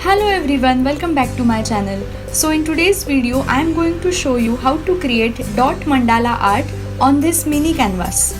Hello everyone, welcome back to my channel. So in today's video I am going to show you how to create dot mandala art on this mini canvas.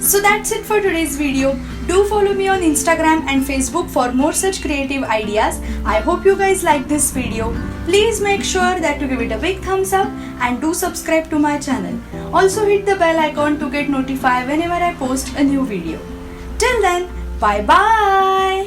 So that's it for today's video. Do follow me on Instagram and Facebook for more such creative ideas. I hope you guys like this video. Please make sure that you give it a big thumbs up and do subscribe to my channel. Also hit the bell icon to get notified whenever I post a new video. Till then, bye bye.